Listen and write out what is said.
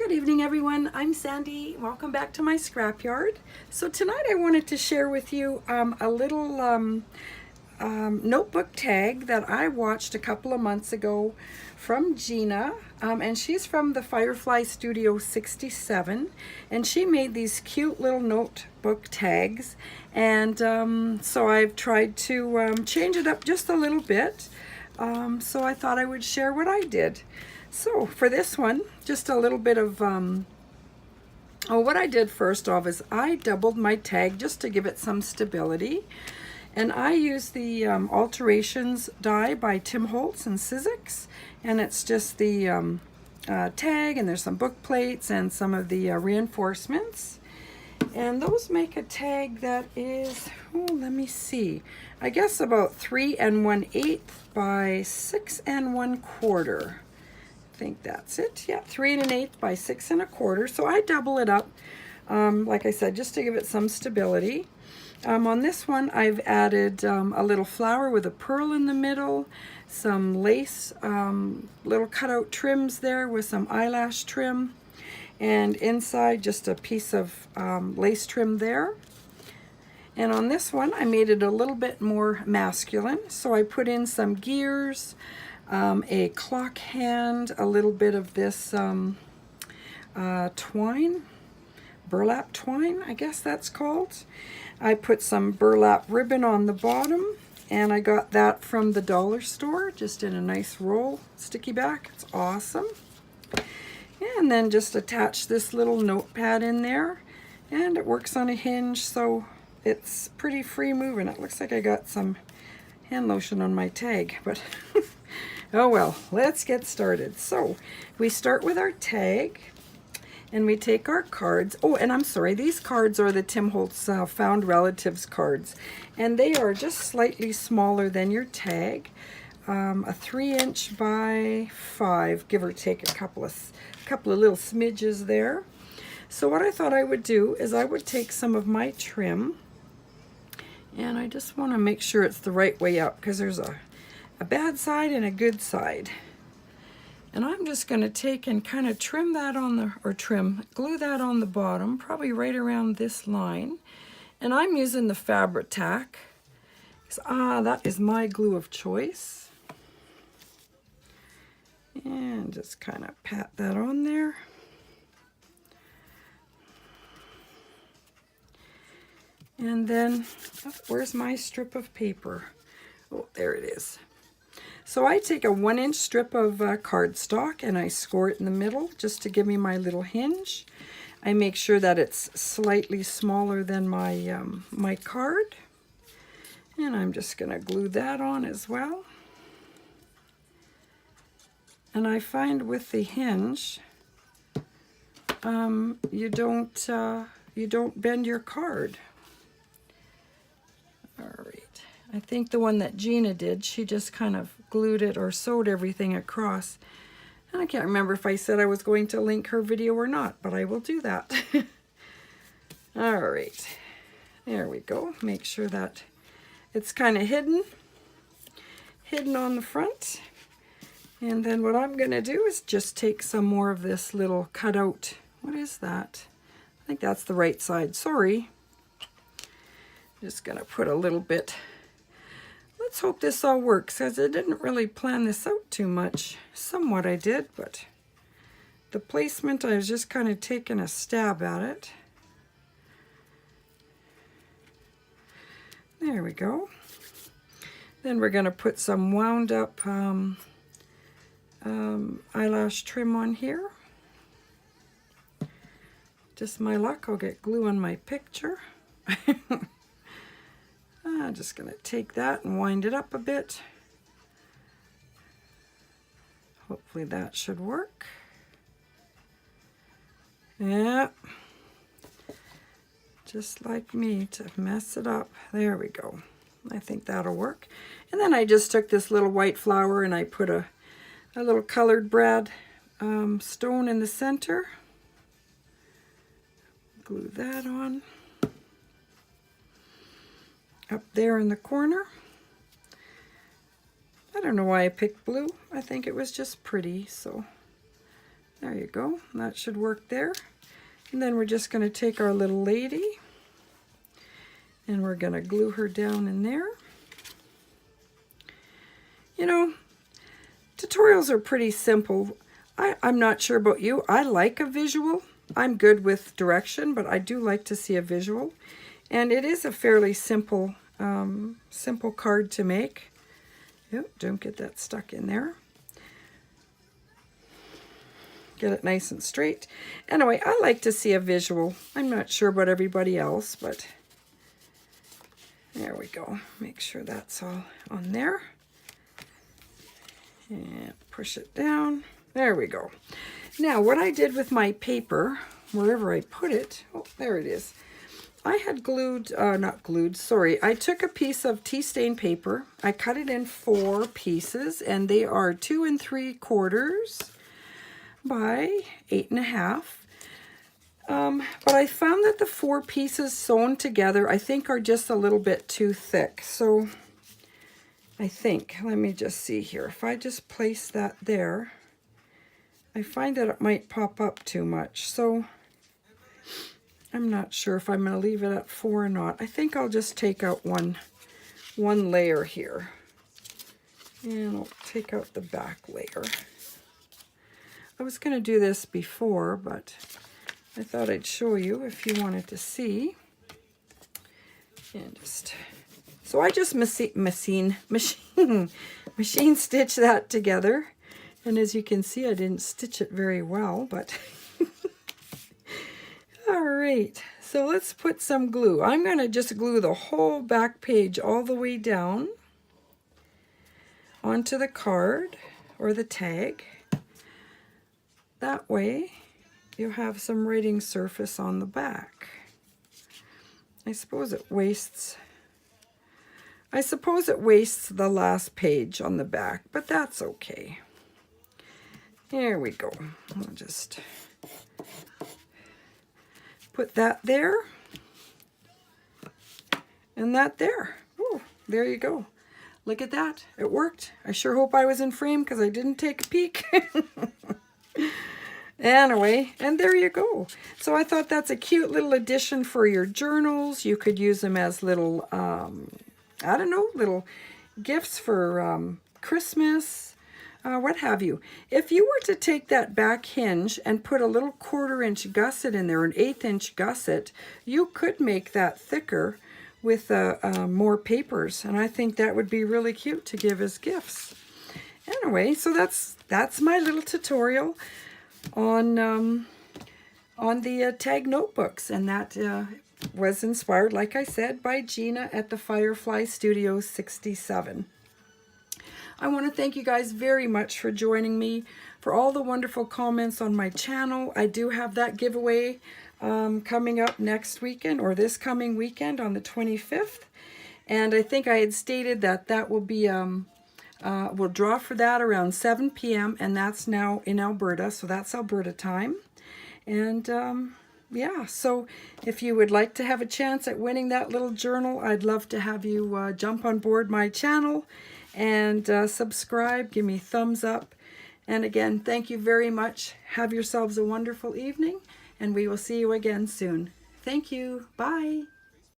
Good evening, everyone. I'm Sandy. Welcome back to my scrapyard. So tonight I wanted to share with you a little notebook tag that I watched a couple of months ago from Gina, and she's from the TheFireFlyStudio 67, and she made these cute little notebook tags, and so I've tried to change it up just a little bit, so I thought I would share what I did. So for this one, just a little bit of, what I did first off is I doubled my tag just to give it some stability. And I used the Alterations die by Tim Holtz and Sizzix. And it's just the tag, and there's some book plates and some of the reinforcements. And those make a tag that is, let me see, I guess about 3 1/8 by 6 1/4. I think that's it. Yeah, 3 1/8 by 6 1/4. So I double it up, like I said, just to give it some stability. On this one, I've added a little flower with a pearl in the middle, some lace, little cutout trims there with some eyelash trim, and inside just a piece of lace trim there. And on this one, I made it a little bit more masculine, so I put in some gears, a clock hand, a little bit of this twine, burlap twine, I guess that's called. I put some burlap ribbon on the bottom, and I got that from the dollar store, just in a nice roll, sticky back. It's awesome. And then just attach this little notepad in there, and it works on a hinge, so it's pretty free moving. It looks like I got some hand lotion on my tag, but oh well, let's get started. So we start with our tag, and we take our cards. Oh, and I'm sorry, these cards are the Tim Holtz Found Relatives cards, and they are just slightly smaller than your tag, a 3" by 5, give or take a couple of little smidges there. So what I thought I would do is I would take some of my trim, and I just want to make sure it's the right way up, because there's a bad side and a good side. And I'm just going to take and kind of trim that on the, glue that on the bottom, probably right around this line. And I'm using the Fabri-Tac. That is my glue of choice. And just kind of pat that on there. And then, where's my strip of paper? Oh, there it is. So I take a 1" strip of cardstock, and I score it in the middle just to give me my little hinge. I make sure that it's slightly smaller than my my card, and I'm just going to glue that on as well. And I find with the hinge, you don't bend your card. All right. I think the one that Gina did, she just kind of glued it or sewed everything across. And I can't remember if I said I was going to link her video or not, but I will do that. All right, there we go. Make sure that it's kind of hidden on the front. And then what I'm going to do is just take some more of this little cutout. What is that? I think that's the right side. Sorry. Just going to put a little bit. Let's hope this all works, because I didn't really plan this out too much. Somewhat I did, but the placement, I was just kind of taking a stab at it. There we go. Then we're going to put some wound up eyelash trim on here. Just my luck, I'll get glue on my picture. I'm just going to take that and wind it up a bit. Hopefully that should work. Yeah. Just like me to mess it up. There we go. I think that'll work. And then I just took this little white flower and I put a little colored brad stone in the center. Glue that on. Up there in the corner. I don't know why I picked blue. I think it was just pretty, so There you go. That should work there. And then we're just going to take our little lady and we're going to glue her down in there. You know, tutorials are pretty simple. I'm not sure about you. I like a visual. I'm good with direction, but I do like to see a visual. And it is a fairly simple, simple card to make. Yep, don't get that stuck in there. Get it nice and straight. Anyway, I like to see a visual. I'm not sure about everybody else, but there we go. Make sure that's all on there. And push it down. There we go. Now, what I did with my paper, wherever I put it, oh, there it is. I had glued, not glued, sorry. I took a piece of tea stain paper. I cut it in 4 pieces, and they are 2 3/4 by 8.5. But I found that the 4 pieces sewn together, I think, are just a little bit too thick. So I think, let me just see here. If I just place that there, I find that it might pop up too much. So I'm not sure if I'm going to leave it at 4 or not. I think I'll just take out one layer here. And I'll take out the back layer. I was going to do this before, but I thought I'd show you if you wanted to see. And just, so I just machine stitch that together. And as you can see, I didn't stitch it very well, but all right. So let's put some glue. I'm going to just glue the whole back page all the way down onto the card or the tag. That way you have some writing surface on the back. I suppose it wastes the last page on the back, but that's okay. Here we go. I'll just put that there and that there. Ooh, there you go. Look at that. It worked. I sure hope I was in frame because I didn't take a peek. Anyway, and there you go. So I thought that's a cute little addition for your journals. You could use them as little, I don't know, little gifts for Christmas, what have you. If you were to take that back hinge and put a little 1/4-inch gusset in there, an 1/8-inch gusset, you could make that thicker with more papers. And I think that would be really cute to give as gifts. Anyway, so that's my little tutorial on the tag notebooks, and that was inspired, like I said, by Gina at TheFireFlyStudio 67. I want to thank you guys very much for joining me, for all the wonderful comments on my channel. I do have that giveaway coming up next weekend, or this coming weekend on the 25th, and I think I had stated that that will be we'll draw for that around 7 p.m. and that's now in Alberta, so that's Alberta time. And yeah, so if you would like to have a chance at winning that little journal, I'd love to have you jump on board my channel and subscribe, give me a thumbs up. And again, thank you very much. Have yourselves a wonderful evening, and we will see you again soon. Thank you. Bye.